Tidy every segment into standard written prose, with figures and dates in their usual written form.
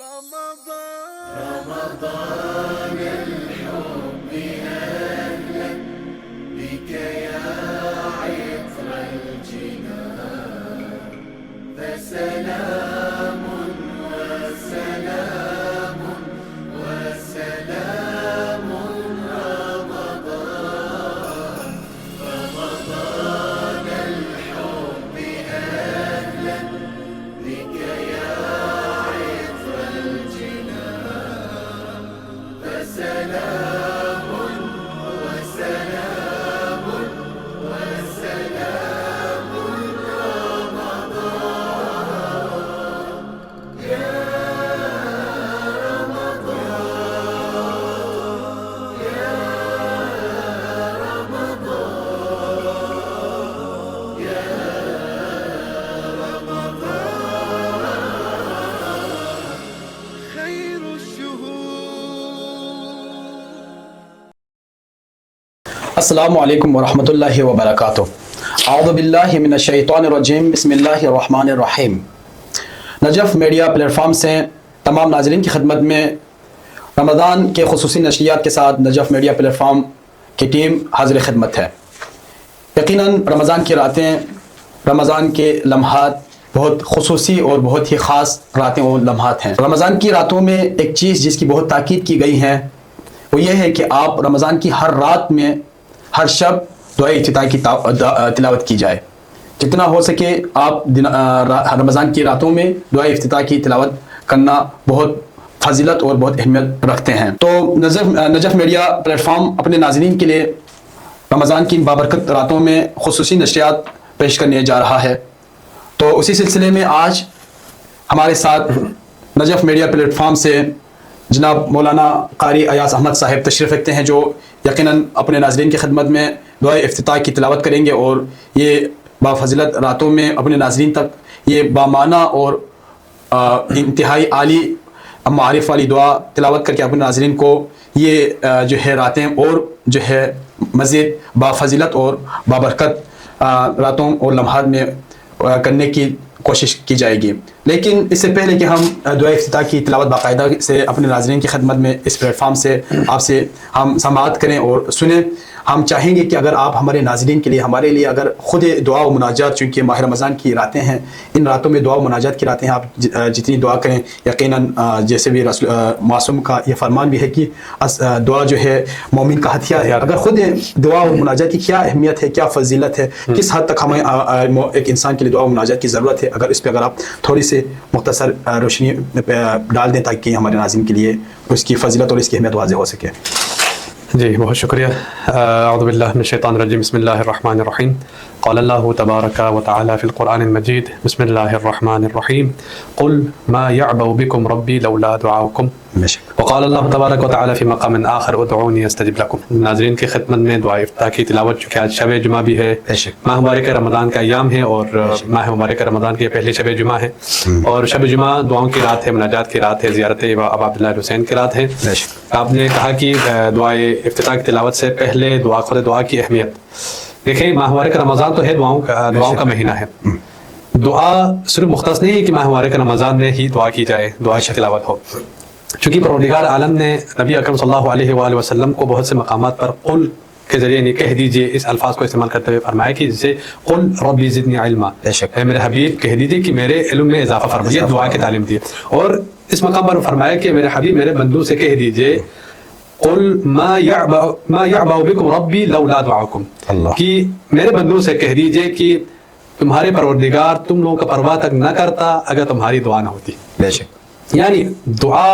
رمضان الحب أهلا بك يا عطر الجنان فسلام وسلام وسلام رمضان الحب أهلا بك يا عطر الجنان فسلام وسلام وسلام رمضان يا رمضان يا رمضان يا رمضان خير الشهور. السلام علیکم ورحمۃ اللہ وبرکاتہ. اعوذ باللہ من الشیطان الرجیم. بسم اللہ الرحمن الرحیم. نجف میڈیا پلیٹ فارم سے تمام ناظرین کی خدمت میں رمضان کے خصوصی نشریات کے ساتھ نجف میڈیا پلیٹ فارم کی ٹیم حاضر خدمت ہے. یقیناً رمضان کی راتیں، رمضان کے لمحات بہت خصوصی اور بہت ہی خاص راتیں اور لمحات ہیں. رمضان کی راتوں میں ایک چیز جس کی بہت تاکید کی گئی ہے وہ یہ ہے کہ آپ رمضان کی ہر رات میں ہر شب دعائے افتتاح کی تلاوت کی جائے. جتنا ہو سکے آپ رمضان کی راتوں میں دعائے افتتاح کی تلاوت کرنا بہت فضیلت اور بہت اہمیت رکھتے ہیں. تو نجف میڈیا پلیٹ فارم اپنے ناظرین کے لیے رمضان کی بابرکت راتوں میں خصوصی نشریات پیش کرنے جا رہا ہے. تو اسی سلسلے میں آج ہمارے ساتھ نجف میڈیا پلیٹ فارم سے جناب مولانا قاری ایاز احمد صاحب تشریف رکھتے ہیں، جو یقیناً اپنے ناظرین کی خدمت میں دعائے افتتاح کی تلاوت کریں گے اور یہ بافضلت راتوں میں اپنے ناظرین تک یہ بامعنی اور انتہائی عالی معارف والی دعا تلاوت کر کے اپنے ناظرین کو یہ جو ہے راتیں اور جو ہے مزید بافضلت اور بابرکت راتوں اور لمحات میں کرنے کی کوشش کی جائے گی. لیکن اس سے پہلے کہ ہم دعائے افتتاح کی تلاوت باقاعدہ سے اپنے ناظرین کی خدمت میں اس پلیٹ فارم سے آپ سے ہم سماعت کریں اور سنیں، ہم چاہیں گے کہ اگر آپ ہمارے ناظرین کے لیے، ہمارے لیے اگر خود دعا و مناجات، چونکہ ماہ رمضان کی راتیں ہیں، ان راتوں میں دعا و مناجات کی راتیں ہیں، آپ جتنی دعا کریں یقیناً جیسے بھی معصوم کا یہ فرمان بھی ہے کہ دعا جو ہے مومن کا ہتھیار ہے. اگر خود دعا و مناجات کی کیا اہمیت ہے، کیا فضیلت ہے، کس حد تک ہمیں ایک انسان کے لیے دعا و مناجات کی ضرورت ہے، اگر اس پہ اگر آپ تھوڑی سی مختصر روشنی ڈال دیں تاکہ ہمارے ناظرین کے لیے اس کی فضیلت اور اس کی اہمیت واضح ہو سکے. جی بہت شکریہ. اعوذ باللہ من الشیطان الرجیم. بسم اللہ الرحمن الرحیم. قال اللہ تبارک و تعالی فی القرآن المجید. بسم اللہ الرحمن الرحیم. قل ما يعبأ بكم ربی لولا دعاؤکم. وقال اللہ تبارک و تعالی فی مقام آخر ادعونی استجب لکم. ناظرین کی خدمت میں دعائے افتتاح کی تلاوت، چونکہ آج شب جمعہ بھی ہے، ماہ مبارک رمضان کا ایام ہے اور ماہ مبارک رمضان کی پہلی شب جمعہ ہے اور شب جمعہ دعاؤں کی رات ہے، مناجات کی رات ہے، زیارت ابا عبداللہ حسین کی رات ہے. آپ نے کہا کہ دعائے افتتاح کی تلاوت سے پہلے خود دعا کی اہمیت. دیکھیں ماہ مبارک رمضان تو ہے دعاؤں کا مہینہ ہے. دعا صرف مختص نہیں ہے کہ ماہ مبارک رمضان میں ہی دعا کی جائے، دعا کی تلاوت ہو. چونکہ پروردگار عالم نے نبی اکرم صلی اللہ علیہ وآلہ وسلم کو بہت سے مقامات پر قل کے ذریعے نہیں کہہ دیجئے اس الفاظ کو استعمال کرتے ہوئے فرمایا کہ جسے قل ربی زدنی علما، اے میرے حبیب کہہ دیجئے کہ میرے علم میں اضافہ فرمائیے. دعا کی تعلیم دی. اور اس مقام پر فرمایا کہ میرے حبیب میرے بندوں سے کہہ دیجئے قل ما يعبأ بكم ربی لولا دعاؤکم، کہ میرے بندوں سے کہہ دیجئے کہ تمہارے پروردگار تم لوگوں کا پرواہ تک نہ کرتا اگر تمہاری دعا نہ ہوتی. بے شک یعنی دعا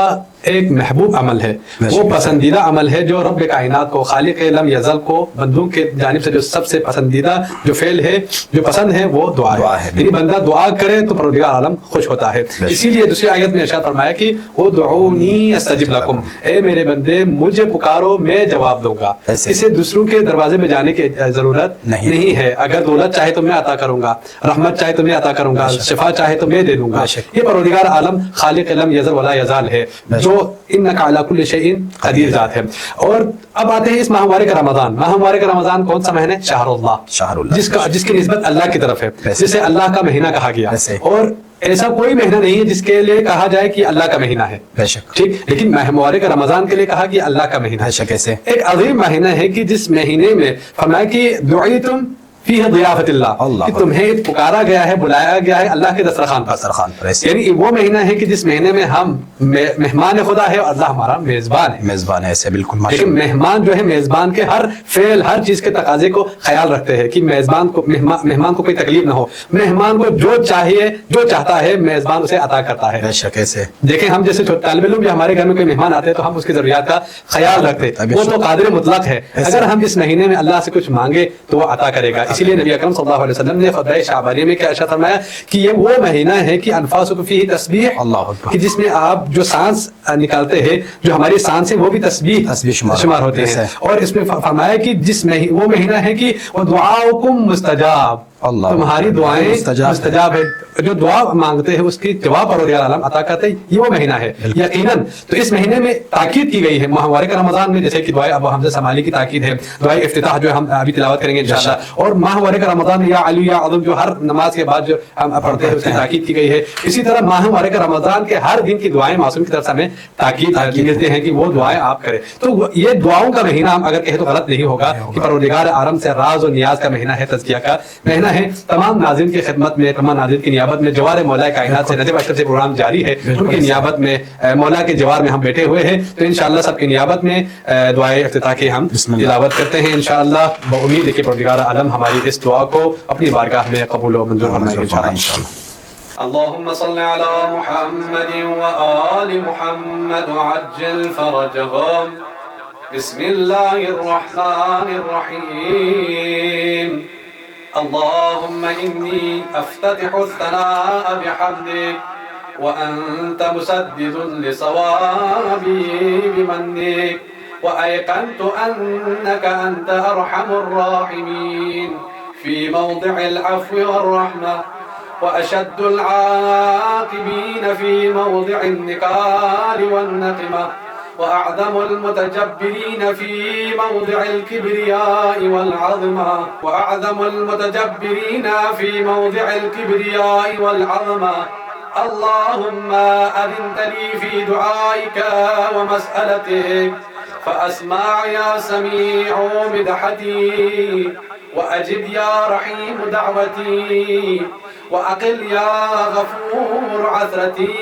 ایک محبوب عمل ہے، وہ پسندیدہ عمل ہے جو رب کائنات کو، خالق لم یزل کو، بندوں کے جانب سے جو سب سے پسندیدہ جو فعل ہے، جو پسند ہے، وہ دعا ہے. یعنی بندہ دعا کرے تو پروردگار عالم خوش ہوتا ہے. اسی لیے دوسری آیت میں ارشاد فرمایا کہ ادعونی استجب لکم، اے میرے بندے مجھے پکارو میں جواب دوں گا. اسے دوسروں کے دروازے میں جانے کی ضرورت نہیں ہے. اگر دولت چاہے تو میں عطا کروں گا، رحمت چاہے تو میں عطا کروں گا، شفا چاہے تو میں دے دوں گا. یہ پروردگار عالم خالق لم یزل ولا یزال ہے جو इन्नका अला कुल्लि शैइन कदीर जात है। और अब आते हैं इस माहवारे का रमजान। माहवारे का रमजान कौन सा महीना है? शाहरुल्लाह, जिसकी निस्बत अल्लाह की तरफ है, जिसे अल्लाह का महीना कहा गया। और ऐसा कोई महीना नहीं है जिसके लिए कहा जाए कि अल्लाह का महीना है, ठीक, लेकिन माहवारे का रमजान के लिए कहा कि अल्लाह का महीना है। कैसे? एक अजीम महीना है कि जिस महीने में फरमाया कि दुईतुम फीह दियाफतिल्लाह, कि तुम्हें पुकारा गया है, बुलाया गया है अल्लाह के दस्तरखान पर। यानी वो महीना है कि जिस महीने में हम मेहमान खुदा है और अल्लाह हमारा मेजबान है। ऐसे बिल्कुल, लेकिन मेहमान जो है मेजबान के हर फेल, हर चीज के तकाजे को ख्याल रखते हैं कि मेजबान को कोई तकलीफ ना हो। मेहमान को जो चाहिए, जो चाहता है, मेजबान उसे अता करता है। कैसे? देखें, हम जैसे तालिब इल्म भी हमारे घर में कोई मेहमान आते हैं तो हम उसकी जरूरियात का ख्याल रखते हैं। वो तो कादिर मुतलक है, अगर हम इस महीने में अल्लाह से कुछ मांगे तो वो अता करेगा। इसीलिए नबी अकरम सल्लल्लाहु अलैहि वसल्लम ने फतह शाबानी में क्या इरशाद फरमाया कि ये वो महीना है कि अनफासुकु फीही तस्बीह, कि जिसमें आप जो सांस निकालते हैं, जो हमारी सांस है वो भी तस्बीह शुमार होते हैं। और इसमें फरमाया कि वो महीना है कि वो दुआउकुम मुस्तजाब, तुम्हारी दुआएं मुस्तजाब है, जो दुआ मांगते हैं उसकी जवाब परवरदिगार आलम अता करते हैं। ये वो महीना है यकीनन। तो इस महीने में ताकीद की गई है माहवारे का रमजान में, जैसे कि दुआ अबू हमजा समाली की ताकीद है, दुआ इफ्तिताह जो हम अभी तिलावत करेंगे इंशाअल्लाह। और माहवारे का रमजान में या अली या अज़म जो हर नमाज के बाद जो हम पढ़ते हैं उसकी ताकीद की गई है। इसी तरह माहवारे का रमजान के हर दिन की दुआएं मासूम की तरफ से हमें ताकीद मिलते हैं कि वो दुआएं आप करें। तो ये दुआओं का महीना हम अगर कहें तो गलत नहीं होगा कि परवरदिगार आलम से राज और नियाज का महीना है, तज़किया का महीना है। तमाम नाज़रीन की खिदमत में, तमाम नाज़रीन की नियाबत में जवार मौला कायनात से नजब अशरफ से प्रोग्राम जारी है, उनकी नियाबत में मौला के जवार में हम बैठे हुए हैं। तो इंशाअल्लाह सबकी नियाबत में दुआए इफ्तिताह की हम तिलावत करते हैं इंशाअल्लाह। उम्मीद है कि परवरदिगार आलम हमारी इस दुआ को अपनी बारगाह में कबूल और मंजूर फरमाएगा इंशाअल्लाह। अल्लाहुम्मा सल्लि अला मुहम्मद व आलि मुहम्मद वअज्जिल फरजहुम। बिस्मिल्लाहिर रहमानिर रहीम। अल्लाहुम्मा इन्नी अफ्ततिहु अस-सनाअ बिहम्दिक व अंत मुसद्दिदुन लिसवाबी बिमन्निक व अयक़नतु अन्नका अंत अरहमुर राहिमीन फी मौदि'ल अफ़्व वर-रहमह व अशद्दुल आक़िबीन फी मौदि'न निकाल वन-नक़मह وأعظم المتجبرين في موضع الكبرياء والعظمة وأعظم المتجبرين في موضع الكبرياء والعظمة اللهم أذنت لي في دعائك ومسألتك فأسمع يا سميع مدحتي وأجب يا رحيم دعوتي وأقل يا غفور عثرتي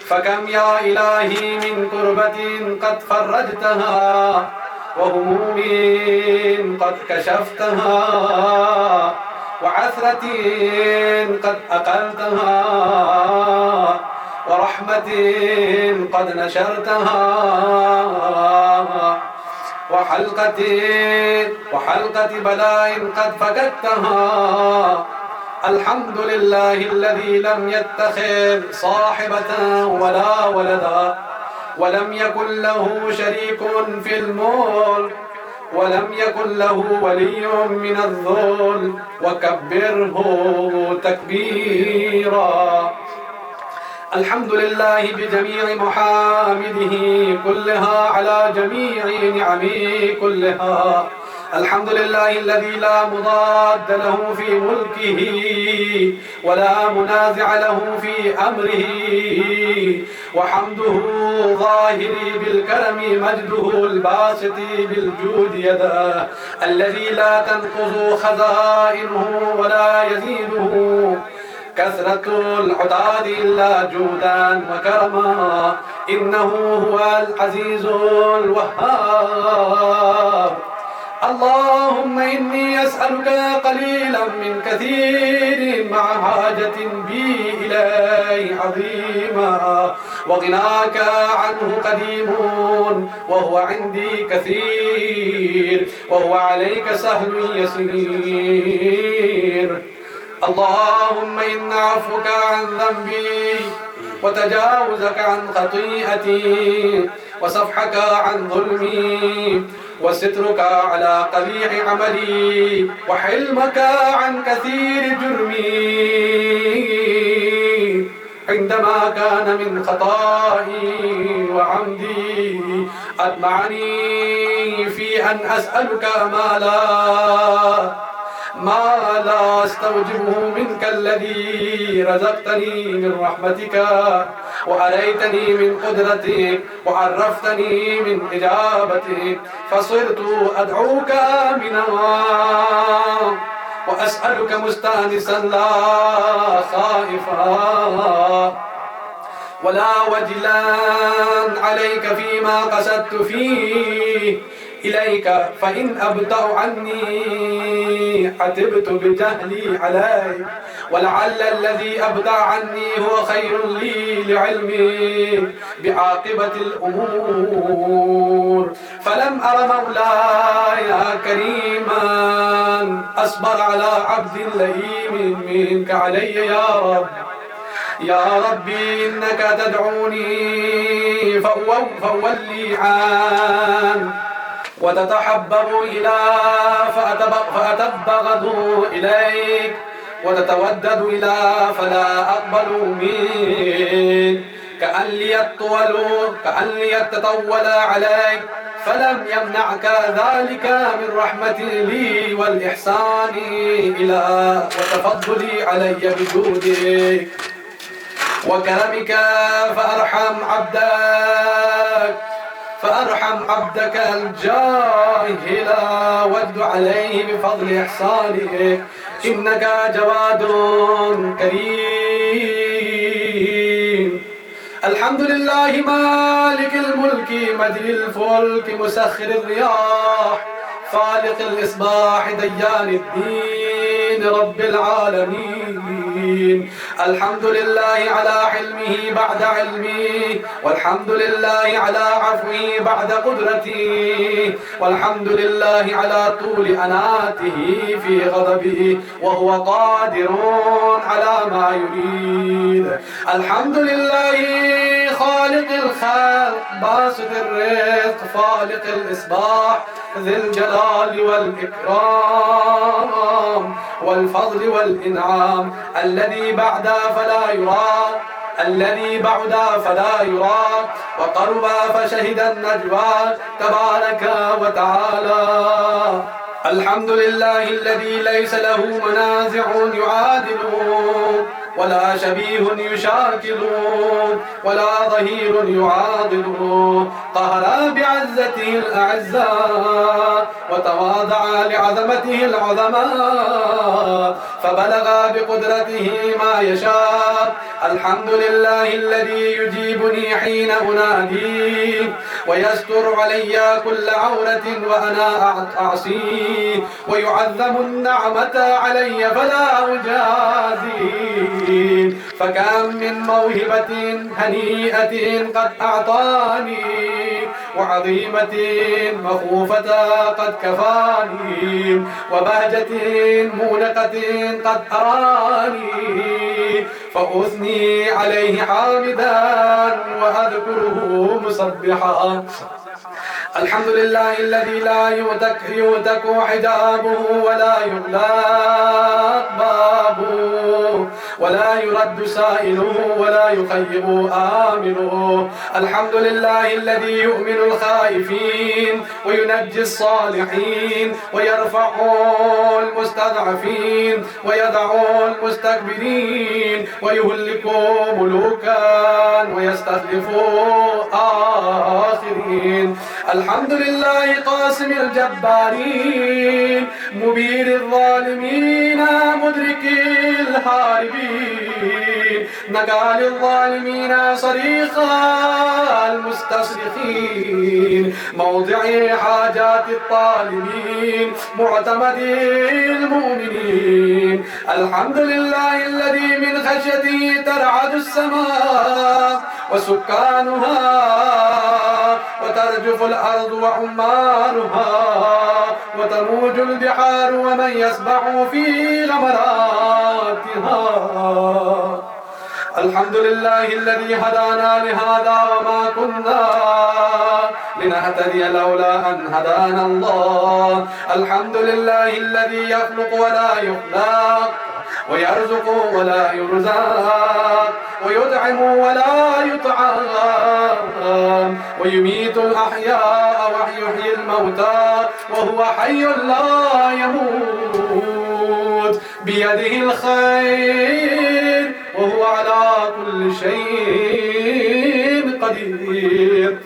فكم يا إلهي من كربة قد فرجتها وهموم قد كشفتها وعثرة قد أقلتها ورحمة قد نشرتها وحلقة بلاء قد فككتها الحمد لله الذي لم يتخذ صاحبة ولا ولدا ولم يكن له شريك في الملك ولم يكن له ولي من الذل وكبره تكبيرا الحمد لله بجميع محامده كلها على جميع نعمه كلها الحمد لله الذي لا مضاد له في ملكه ولا منازع له في أمره وحمده ظاهري بالكرم مجده الباسط بالجود يداه الذي لا تنقض خزائنه ولا يزيده كثرة العداد إلا جودا وكرما إنه هو العزيز الوهاب اللهم إني أسألك قليلا من كثير مع حاجة بي إليه عظيما وغناك عنه قديم وهو عندي كثير وهو عليك سهل يسير اللهم إن عفوك عن ذنبي وتجاوزك عن خطيئتي وصفحك عن ظلمي وسترك على قبيح عملي وحلمك عن كثير جرمي عندما كان من خطائي وعمدي أطمعني في أن أسألك ما لا استوجبه منك الذي رزقتني من رحمتك وأريتني من قدرتك وعرفتني من إجابتك، فصرت أدعوك آمنا وأسألك مستانسا لا خائفا ولا وجلا عليك فيما قصدت فيه إليك، فإن أبطأ عني عتبت بجهلي عليك، ولعل الذي أبطأ عني هو خير لي لعلمي بعاقبة الأمور، فلم أر مولاي كريما أصبر على عبد لئيم منك علي يا رب. يا ربي إنك تدعوني فأولي عن وتتحبب إلى فأتبغض إليك وتتودد إلى فلا أقبل منك، كأن لي التطول عليك، فلم يمنعك ذلك من رحمتي لي والإحسان إلى وتفضلي علي بجودك وكرمك، فأرحم عبدك الجاهل واد عليه بفضل إحسانك، إنك جواد كريم. الحمد لله مالك الملك مجري الفلك مسخر الرياح فالق الإصباح ديان الدين رب العالمين. الحمد لله على حلمه بعد علمه، والحمد لله على عفوه بعد قدرته، والحمد لله على طول أناته في غضبه وهو قادر على ما يريد. الحمد لله خالق الخلق باسط الرزق فالق الإصباح ذي الجلال والإكرام والفضل والإنعام، الذي بعد فلا يرى وقرب فشهد النجوى تبارك وتعالى. الحمد لله الذي ليس له منازع يعادله ولا شبيه يشاكل ولا ظهير يعاضده، قهر بعزته الأعزاء وتواضع لعظمته العظماء فبلغ بقدرته ما يشاء. الحمد لله الذي يجيبني حين أناديه ويستر علي كل عورة وأنا أعصيه ويعظم النعمة علي فلا أجازيه. فكم من موهبة هنيئة قد أعطاني وعظيمة مخوفة قد كفاني وبهجة مونقة قد أراني، فأثني عليه حامدا وأذكره مسبحا. الحمد لله الذي لا يؤتك حجابه ولا يغلق بابه ولا يرد سائله ولا يخيب آمله. الحمد لله الذي يؤمن الخائفين وينجي الصالحين ويرفع المستضعفين ويدع المستكبرين ويهلك ملوكا ويستخلف آخرين. الحمد لله قاسم الجبارين مبير الظالمين مدرك الهاربين نقال الظالمين صريخ المستصرخين موضع حاجات الطالبين معتمد المؤمنين. الحمد لله الذي من خشيته ترعد السماء وسكانها وترجف الأرض وعمارها وتموج البحار ومن يسبح في غمراتها. الحمد لله الذي هدانا لهذا وما كنا لنهتدي لولا أن هدانا الله. الحمد لله الذي يخلق ولا يخلق ويرزق ولا يرزق ويدعم يطعم ولا يطعم ويميت الأحياء ويحيي الموتى وهو حي لا يموت بيده الخير وهو على كل شيء قدير.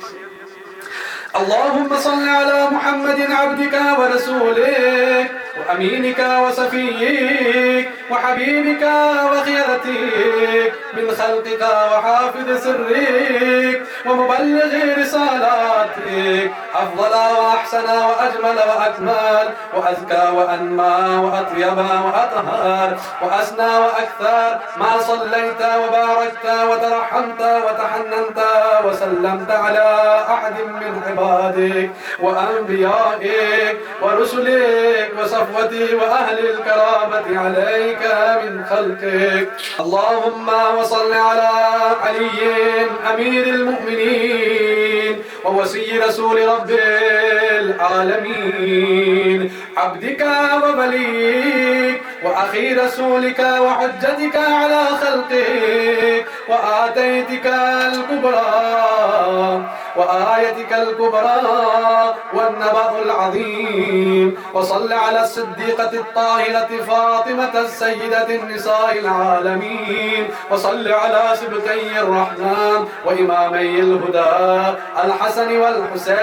اللهم صل على محمد عبدك ورسولك وأمينك وصفيك وحبيبك وخيرتك من خلقك وحافظ سرك ومبلغ رسالاتك أفضل وأحسن وأجمل وأكمل وأزكى وأنمى وأطيب وأطهر وأسنى وأكثر ما صليت وباركت وترحمت وتحننت وسلمت على أحد من عبادك وأنبيائك ورسلك وصفوتي وأهل الكرامة عليك من خلقك. اللهم وصل على علي أمير المؤمنين ووصي رسول رب العالمين عبدك ووليك وأخي رسولك وحجتك على خلقك وآتيتك الكبرى وآيتك الكبرى والنبأ العظيم. وصل على الصديقة الطاهرة فاطمة السيدة النساء العالمين. وصل على سبطي الرحمن وإمامي الهدى الحسن والحسين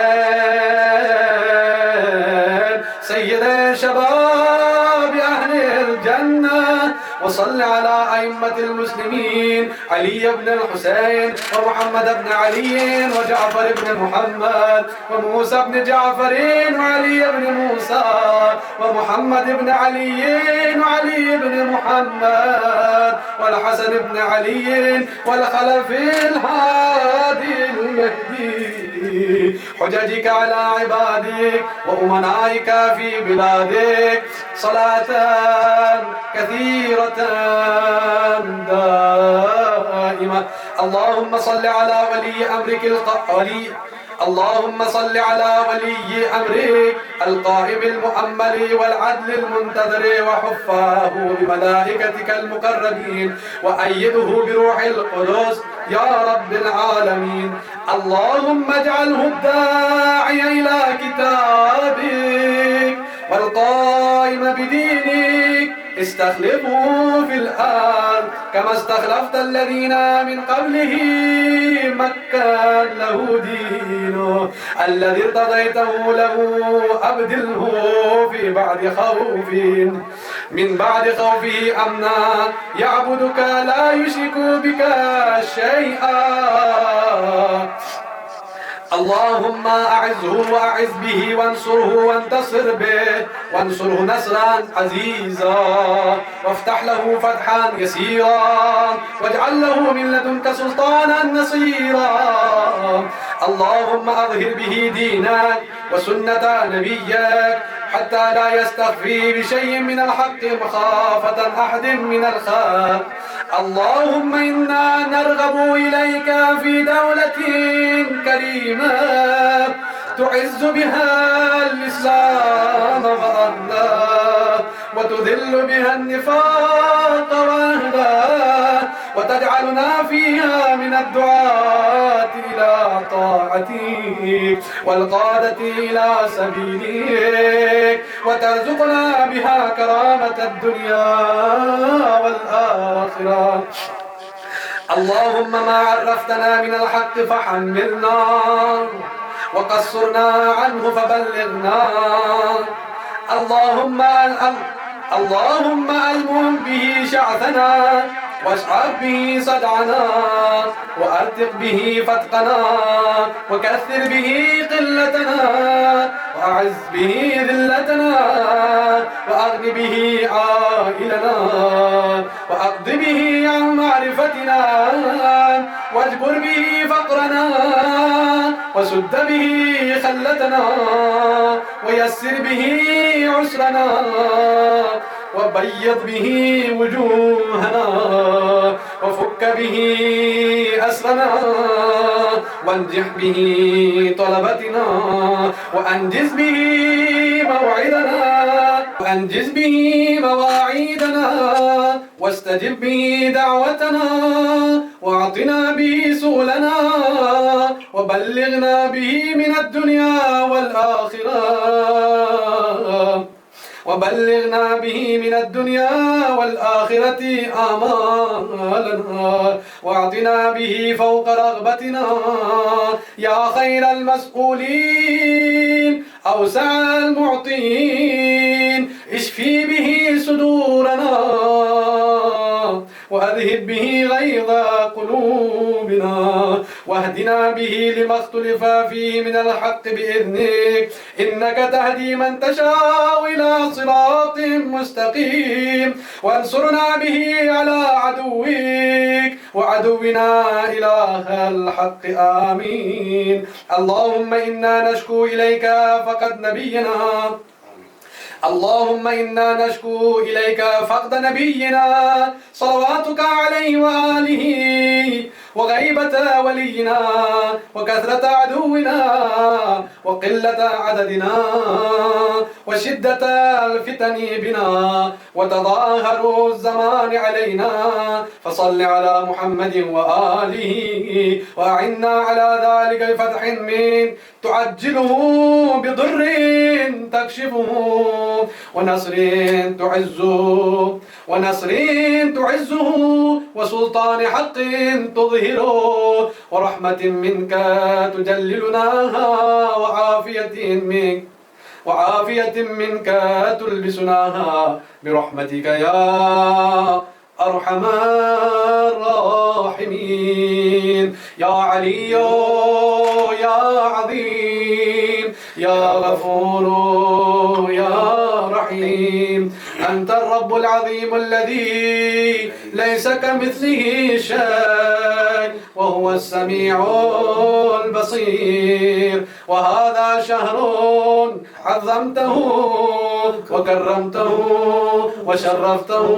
سيد شباب أهل الجنة. وصل على أئمة المسلمين علي بن الحسين ومحمد بن علي وجعفر بن محمد وموسى بن جعفر وعلي بن موسى ومحمد بن علي وعلي بن محمد والحسن بن علي والخلف الهادي المهدي حججك على عبادك وأمنائك في بلادك صلاة كثيرة دائمة. اللهم صل على ولي أمرك اللهم صل على ولي أمرك القائم المؤمل والعدل المنتظر وحفاه بملائكتك المقربين وأيده بروح القدس يا رب العالمين. اللهم اجعله الداعي إلى كتابك والقائم بدينك استخلفه في الأرض كما استخلفت الذين من قبله مكن له دينه الذي ارتضيته له أبدله في بعد خوف من بعد خوفه أمنا يعبدك لا يشرك بك شيئا. اللهم أعزه وأعز به وانصره وانتصر به وانصره نصرا عزيزا وافتح له فتحا يسيرا واجعل له من لدنك سلطانا نصيرا. اللهم أظهر به دينك وسنة نبيك حتى لا يستخفي بشيء من الحق مخافة أحد من الخلق. اللهم إنا نرغب إليك في دولة كريمة تعز بها الإسلام وأهله وتذل بها النفاق وأهله وتجعلنا فيها من الدعاة إلى طاعتك والقادة إلى سبيلك وترزقنا بها كرامة الدنيا والآخرة. اللهم ما عرفتنا من الحق فحملنا وقصرنا عنه فبلغنا. اللهم ألمهم به شعثنا واشعر به صدعنا وأرتق به فتقنا وكثر به قلتنا وأعز به ذلتنا وأغن به عائلنا وأقض به عن معرفتنا واجبر به فقرنا وسد به خلتنا ويسر به عسرنا وبيض به وجوهنا وفك به أسرنا وانجح به طلبتنا وأنجز به مواعيدنا واستجب به دعوتنا واعط واعطنا به سؤلنا وبلغنا به من الدنيا والآخرة وبلغنا به من الدنيا والآخرة آمالنا واعطنا به فوق رغبتنا يا خير المسؤولين أوسع المعطين اشفي به صدورنا وأذهب به غيظ قلوبنا واهدنا به لما اختلف فيه من الحق بإذنك إنك تهدي من تشاء إلى صراط مستقيم وانصرنا به على عدوك وعدونا إله الحق آمين. اللهم إنا نشكو إليك فقد نبينا اللهم إنا نشكو إليك فقد نبينا صلواتك عليه وآله وغيبة ولينا وكثرة عدونا وقلة عددنا وشدة الفتن بنا وتظاهر الزمان علينا فصل على محمد وآله وأعنا على ذلك بفتح من تعجله بضر تكشفه ونصر تعزه وسلطان حق تظهره ورحمة منك تجللناها وعافية منك تلبسناها برحمتك يا أرحم الراحمين. يا علي يا عظيم يا غفور يا رحيم أنت الرب العظيم الذي ليس كمثله شيء وهو السميع البصير. وهذا شهر عظمته وكرمته وشرفته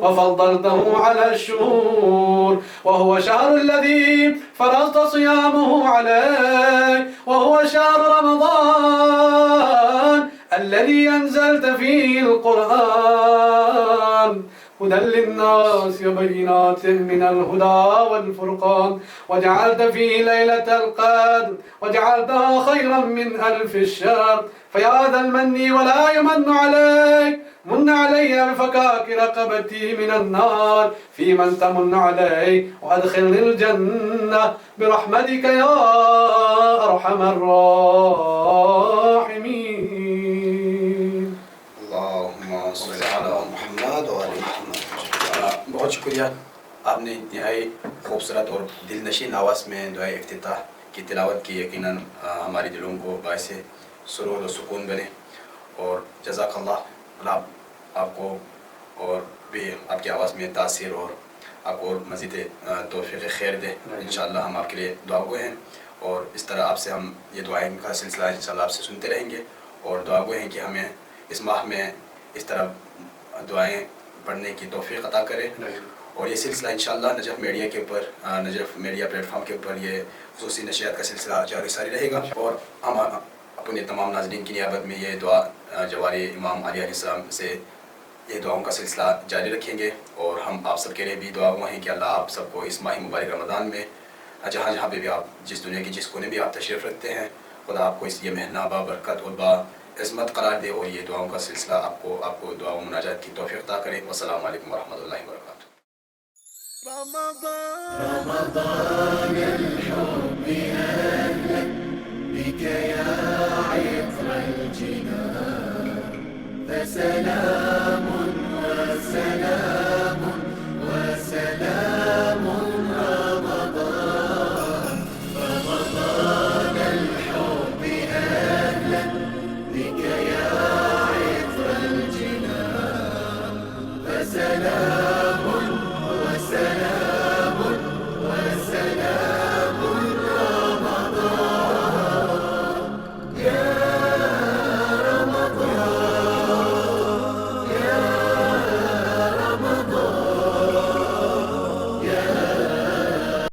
وفضلته على الشهور وهو شهر الذي فرضت صيامه عليه وهو شهر رمضان الذي أنزلت فيه القرآن هدى للناس وبينات من الهدى والفرقان وجعلت فيه ليلة القدر وجعلتها خيرا من 1000 الشهر. فيا ذا المن ولا يمن عليك من علي بفكاك رقبتي من النار في من تمن علي وأدخلني الجنة برحمتك يا أرحم الراحمين. اللهم صل على محمد وآل محمد. बहुत शुक्रिया, आपने इंतहाई खूबसूरत और दिल नशीन आवाज़ में दुआ इफ्तिताह की तिलावत की. यकीनन हमारे दिलों को बायस सुरूर और सुकून बने और जज़ाकल्लाह. आपको और भी आपकी आवाज़ में तासीर और आपको मज़ीद तौफ़ीक़ खैर दे. इंशाअल्लाह हम आपके लिए दुआ गो हैं और इस तरह आपसे हम ये दुआएं का सिलसिला इंशाअल्लाह आपसे सुनते रहेंगे और दुआ गो हैं कि हमें इस माह में इस तरह दुआएं पढ़ने की तौफ़ीक़ अता करे. और ये सिलसिला इंशाअल्लाह नजफ़ मीडिया के ऊपर नजफ़ मीडिया प्लेटफॉर्म के ऊपर ये ख़ुसूसी नशियात का सिलसिला जारी सारी रहेगा. और हम अपने तमाम नाज़रीन की नियाबत में ये दुआ जवारी इमाम अली अलैहिस्सलाम से ये दुआओं का सिलसिला जारी रखेंगे. और हम आप सबके लिए भी दुआ हैं कि अल्लाह आप सबको इस माह मुबारक रमज़ान में जहाँ जहाँ पे भी आप जिस दुनिया की जिस कोने भी आप तशरीफ़ रखते हैं खुदा आपको इस ये महीना बाबरकत और बाइज़्ज़त करार दे और ये दुआओं का सिलसिला आपको दुआ व मुनाजात की तौफ़ीक़ अता करें. वस्सलामु अलैकुम वरहमतुल्लाहि वबरकातुहू. رمضان الحب أهلا بك يا عطر الجنان فسلام وسلام